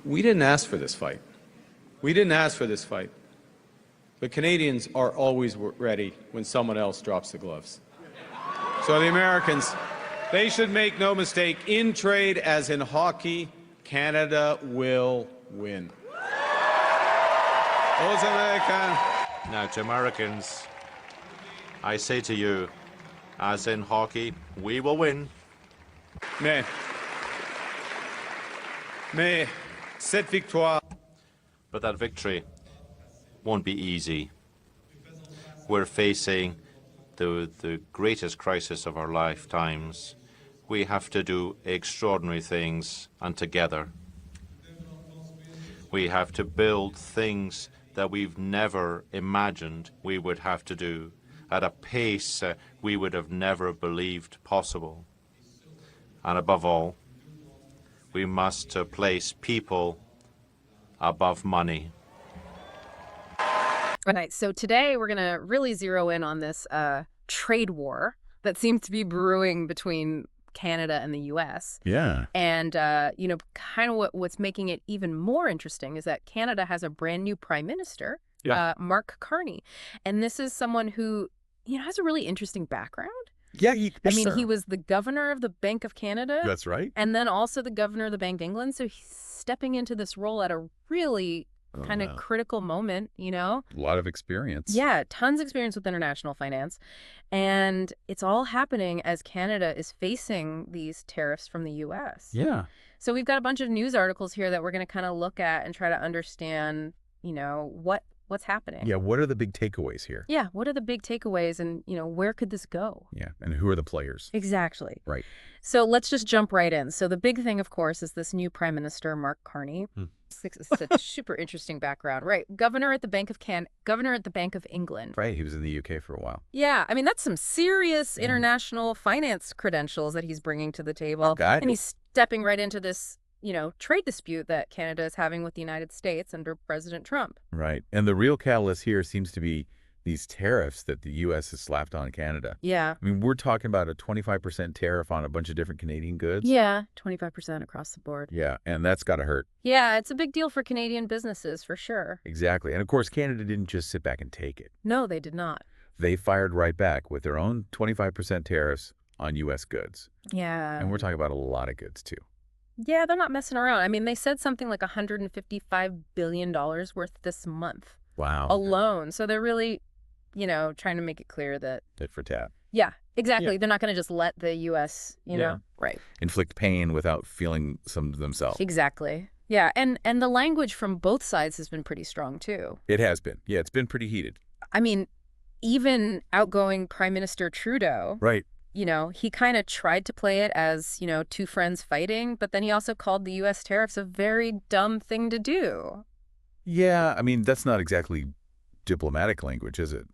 We didn't ask for this fight. We didn't ask for this fight. But Canadians are always ready when someone else drops the gloves. So the Americans, they should make no mistake, in trade as in hockey, Canada will win. Those Americans. Now, to Americans, I say to you, as in hockey, we will win. Mais cette victoire. But that victory won't be easy. We're facing the greatest crisis of our lifetimes. We have to do extraordinary things, and together. We have to build things that we've never imagined we would have to do at a pace we would have never believed possible. And above all, we must place people above money. All right, so today we're going to really zero in on this trade war that seems to be brewing between Canada and the U.S. Yeah. And, kind of what's making it even more interesting is that Canada has a brand new prime minister, Mark Carney. And this is someone who, has a really interesting background. Yeah, he was the governor of the Bank of Canada. That's right. And then also the governor of the Bank of England. So he's stepping into this role at a really kind of critical moment, A lot of experience. Yeah, tons of experience with international finance. And it's all happening as Canada is facing these tariffs from the U.S. Yeah. So we've got a bunch of news articles here that we're going to kind of look at and try to understand, what's happening. Yeah, what are the big takeaways here? Yeah, what are the big takeaways and, where could this go? Yeah, and who are the players? Exactly. Right. So let's just jump right in. So the big thing, of course, is this new Prime Minister, Mark Carney. It's a super interesting background. Right. Governor at the Bank of England. Right, he was in the UK for a while. Yeah, I mean, that's some serious international finance credentials that he's bringing to the table. And he's stepping right into this trade dispute that Canada is having with the United States under President Trump. Right. And the real catalyst here seems to be these tariffs that the U.S. has slapped on Canada. Yeah. I mean, we're talking about a 25% tariff on a bunch of different Canadian goods. Yeah, 25% across the board. Yeah, and that's got to hurt. Yeah, it's a big deal for Canadian businesses, for sure. Exactly. And, of course, Canada didn't just sit back and take it. No, they did not. They fired right back with their own 25% tariffs on U.S. goods. Yeah. And we're talking about a lot of goods, too. Yeah, they're not messing around. I mean, they said something like $155 billion worth this month. Wow. Alone. So they're really, trying to make it clear that... Tit for tat. Yeah, exactly. Yeah. They're not going to just let the U.S., Right. Inflict pain without feeling some themselves. Exactly. Yeah, and the language from both sides has been pretty strong, too. It has been. Yeah, it's been pretty heated. I mean, even outgoing Prime Minister Trudeau... Right. He kind of tried to play it as, two friends fighting, but then he also called the U.S. tariffs a very dumb thing to do. Yeah, I mean, that's not exactly diplomatic language, is it?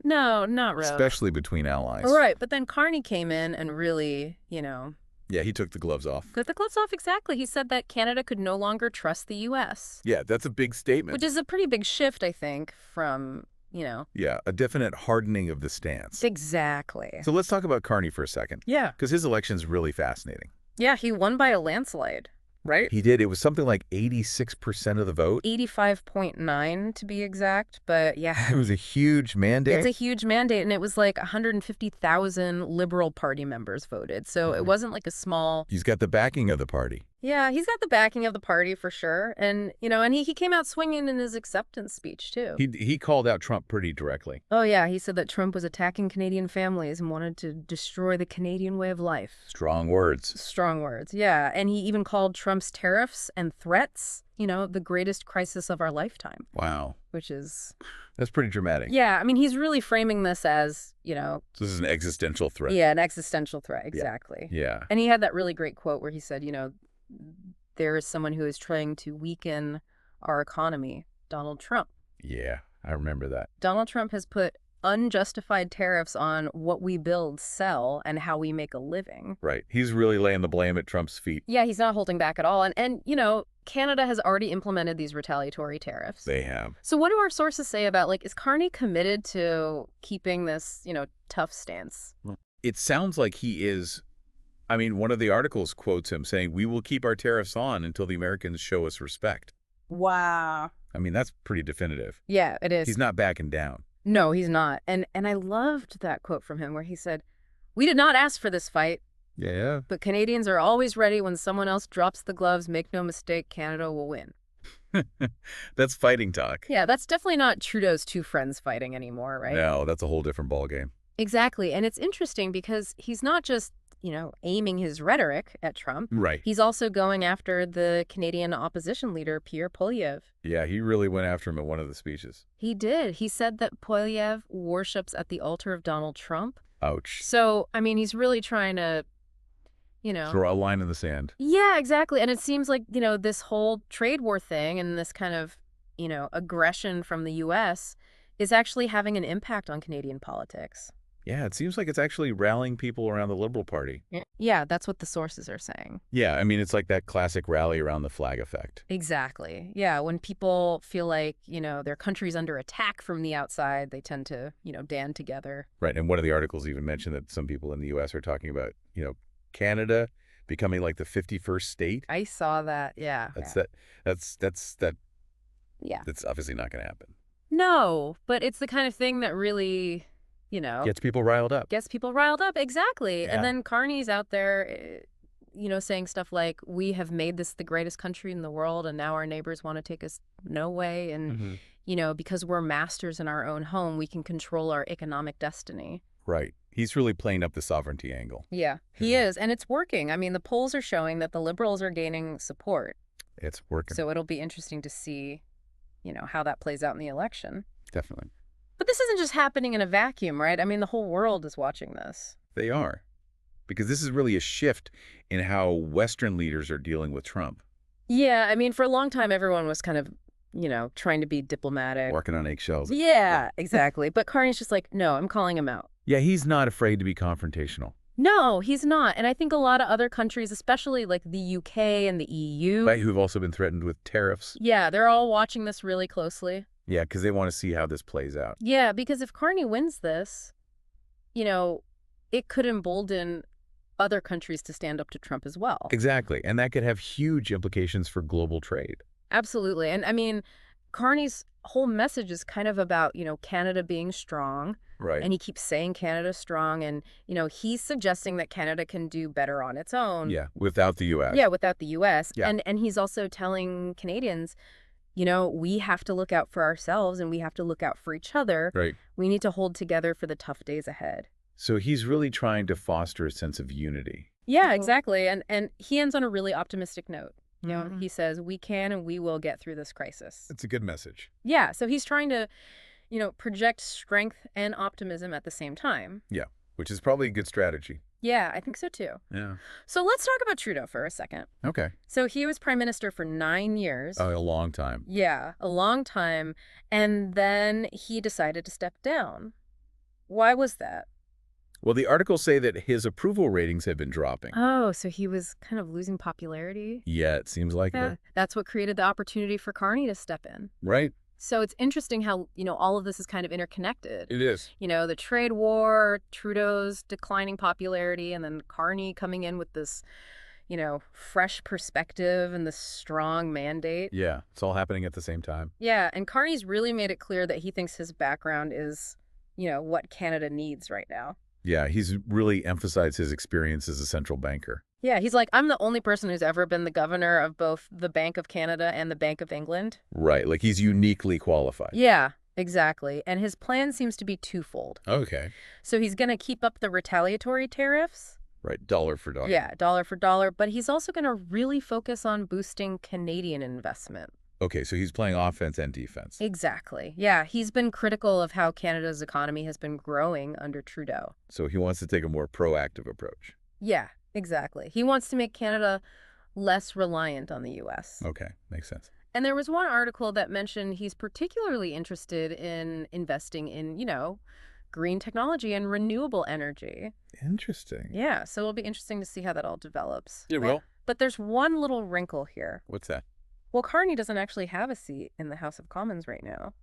No, not really. Especially between allies. Right, but then Carney came in and really, Yeah, he took the gloves off. Took the gloves off, exactly. He said that Canada could no longer trust the U.S. Yeah, that's a big statement. Which is a pretty big shift, I think, from... Yeah, a definite hardening of the stance. Exactly. So let's talk about Carney for a second. Yeah. Because his election's really fascinating. Yeah, he won by a landslide, right? He did. It was something like 86% of the vote. 85.9 to be exact, but yeah. It was a huge mandate. It's a huge mandate, and it was like 150,000 Liberal Party members voted, so it wasn't like a small... He's got the backing of the party. Yeah, he's got the backing of the party for sure. And, and he came out swinging in his acceptance speech, too. He called out Trump pretty directly. Oh, yeah. He said that Trump was attacking Canadian families and wanted to destroy the Canadian way of life. Strong words. Strong words, yeah. And he even called Trump's tariffs and threats, the greatest crisis of our lifetime. Wow. Which is... That's pretty dramatic. Yeah, I mean, he's really framing this as, So this is an existential threat. Yeah, an existential threat, exactly. Yeah. And he had that really great quote where he said, there is someone who is trying to weaken our economy, Donald Trump. Yeah, I remember that. Donald Trump has put unjustified tariffs on what we build, sell, and how we make a living. Right. He's really laying the blame at Trump's feet. Yeah, he's not holding back at all. And Canada has already implemented these retaliatory tariffs. They have. So what do our sources say about, is Carney committed to keeping this, tough stance? It sounds like he is I mean, one of the articles quotes him saying, "We will keep our tariffs on until the Americans show us respect." Wow. I mean, that's pretty definitive. Yeah, it is. He's not backing down. No, he's not. And I loved that quote from him where he said, "We did not ask for this fight, Yeah. but Canadians are always ready when someone else drops the gloves. Make no mistake, Canada will win." That's fighting talk. Yeah, that's definitely not Trudeau's two friends fighting anymore, right? No, that's a whole different ballgame. Exactly. And it's interesting because he's not just, aiming his rhetoric at Trump. Right. He's also going after the Canadian opposition leader, Pierre Poilievre. Yeah, he really went after him in one of the speeches. He did. He said that Poilievre worships at the altar of Donald Trump. Ouch. So, I mean, he's really trying to, Draw a line in the sand. Yeah, exactly. And it seems like, this whole trade war thing and this kind of, aggression from the U.S. is actually having an impact on Canadian politics. Yeah, it seems like it's actually rallying people around the Liberal Party. Yeah, that's what the sources are saying. Yeah, I mean, it's like that classic rally around the flag effect. Exactly. Yeah, when people feel like, their country's under attack from the outside, they tend to, band together. Right, and one of the articles even mentioned that some people in the U.S. are talking about, Canada becoming like the 51st state. I saw that, yeah. Yeah. That's obviously not going to happen. No, but it's the kind of thing that really, Gets people riled up. Exactly. Yeah. And then Carney's out there, saying stuff like, "We have made this the greatest country in the world, and now our neighbors want to take us no way. And, because we're masters in our own home, we can control our economic destiny." Right. He's really playing up the sovereignty angle. Yeah, he is. And it's working. I mean, the polls are showing that the Liberals are gaining support. It's working. So it'll be interesting to see, how that plays out in the election. Definitely. But this isn't just happening in a vacuum, right? I mean, the whole world is watching this. They are. Because this is really a shift in how Western leaders are dealing with Trump. Yeah, I mean, for a long time, everyone was kind of, trying to be diplomatic. Walking on eggshells. Yeah, exactly. But Carney's just like, no, I'm calling him out. Yeah, he's not afraid to be confrontational. No, he's not. And I think a lot of other countries, especially like the UK and the EU. Right, who've also been threatened with tariffs. Yeah, they're all watching this really closely. Yeah, because they want to see how this plays out. Yeah, because if Carney wins this, it could embolden other countries to stand up to Trump as well. Exactly. And that could have huge implications for global trade. Absolutely. And I mean, Carney's whole message is kind of about, Canada being strong. Right. And he keeps saying Canada's strong. And, he's suggesting that Canada can do better on its own. Yeah, without the U.S. Yeah, without the U.S. Yeah. And he's also telling Canadians, we have to look out for ourselves and we have to look out for each other. Right. We need to hold together for the tough days ahead. So he's really trying to foster a sense of unity. Yeah, exactly. And he ends on a really optimistic note. He says, we can and we will get through this crisis. It's a good message. Yeah, so he's trying to, project strength and optimism at the same time. Yeah, which is probably a good strategy. Yeah, I think so too. Yeah. So let's talk about Trudeau for a second. Okay. So he was prime minister for 9 years. Oh, a long time. Yeah, a long time. And then he decided to step down. Why was that? Well, the articles say that his approval ratings have been dropping. Oh, so he was kind of losing popularity? Yeah, it seems like Yeah, it. that's what created the opportunity for Carney to step in. Right. So it's interesting how, all of this is kind of interconnected. It is. The trade war, Trudeau's declining popularity, and then Carney coming in with this, fresh perspective and this strong mandate. Yeah, it's all happening at the same time. Yeah, and Carney's really made it clear that he thinks his background is, what Canada needs right now. Yeah, he's really emphasized his experience as a central banker. Yeah, he's like, I'm the only person who's ever been the governor of both the Bank of Canada and the Bank of England. Right, like he's uniquely qualified. Yeah, exactly. And his plan seems to be twofold. Okay. So he's going to keep up the retaliatory tariffs. Right, dollar for dollar. Yeah, dollar for dollar. But he's also going to really focus on boosting Canadian investment. Okay, so he's playing offense and defense. Exactly. Yeah, he's been critical of how Canada's economy has been growing under Trudeau. So he wants to take a more proactive approach. Yeah, exactly. He wants to make Canada less reliant on the U.S. Okay, makes sense. And there was one article that mentioned he's particularly interested in investing in, green technology and renewable energy. Interesting. Yeah, so it'll be interesting to see how that all develops. It will. But there's one little wrinkle here. What's that? Well, Carney doesn't actually have a seat in the House of Commons right now.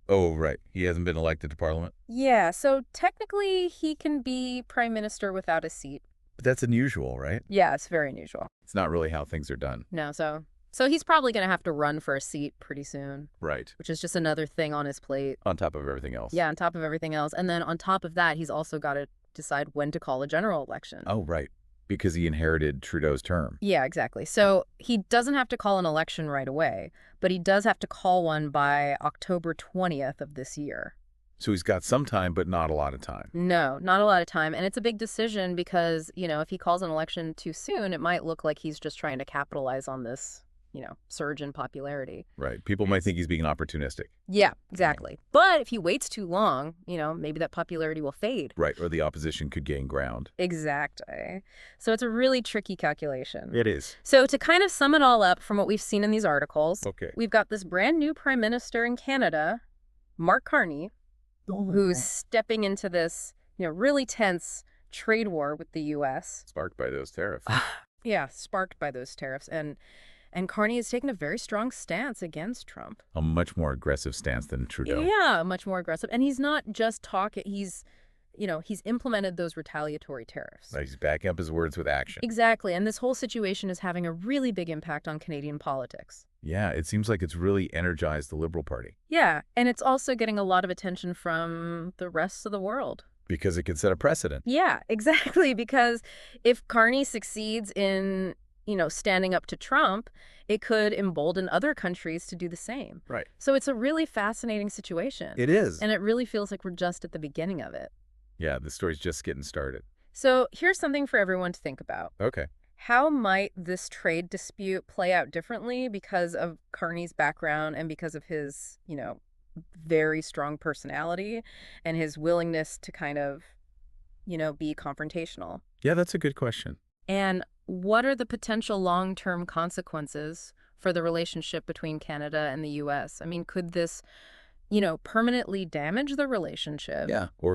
Oh, right. He hasn't been elected to Parliament? Yeah, so technically he can be prime minister without a seat. But that's unusual, right? Yeah, it's very unusual. It's not really how things are done. No, so he's probably going to have to run for a seat pretty soon. Right. Which is just another thing on his plate. On top of everything else. Yeah, on top of everything else. And then on top of that, he's also got to decide when to call a general election. Oh, right. Because he inherited Trudeau's term. Yeah, exactly. So he doesn't have to call an election right away, but he does have to call one by October 20th of this year. So he's got some time, but not a lot of time. No, not a lot of time. And it's a big decision because, if he calls an election too soon, it might look like he's just trying to capitalize on this, surge in popularity. Right. People might think he's being opportunistic. Yeah, exactly. But if he waits too long, maybe that popularity will fade. Right. Or the opposition could gain ground. Exactly. So it's a really tricky calculation. It is. So to kind of sum it all up from what we've seen in these articles, Okay. we've got this brand new prime minister in Canada, Mark Carney, who's stepping into this, really tense trade war with the U.S. Sparked by those tariffs. Yeah, sparked by those tariffs. And Carney has taken a very strong stance against Trump. A much more aggressive stance than Trudeau. Yeah, much more aggressive. And he's not just talking, he's implemented those retaliatory tariffs. Right, he's backing up his words with action. Exactly. And this whole situation is having a really big impact on Canadian politics. Yeah, it seems like it's really energized the Liberal Party. Yeah, and it's also getting a lot of attention from the rest of the world. Because it could set a precedent. Yeah, exactly. Because if Carney succeeds in, standing up to Trump, it could embolden other countries to do the same. Right. So it's a really fascinating situation. It is. And it really feels like we're just at the beginning of it. Yeah, the story's just getting started. So here's something for everyone to think about. Okay. How might this trade dispute play out differently because of Carney's background and because of his, very strong personality and his willingness to kind of, be confrontational? Yeah, that's a good question. And what are the potential long-term consequences for the relationship between Canada and the U.S.? I mean, could this, permanently damage the relationship? Yeah. Or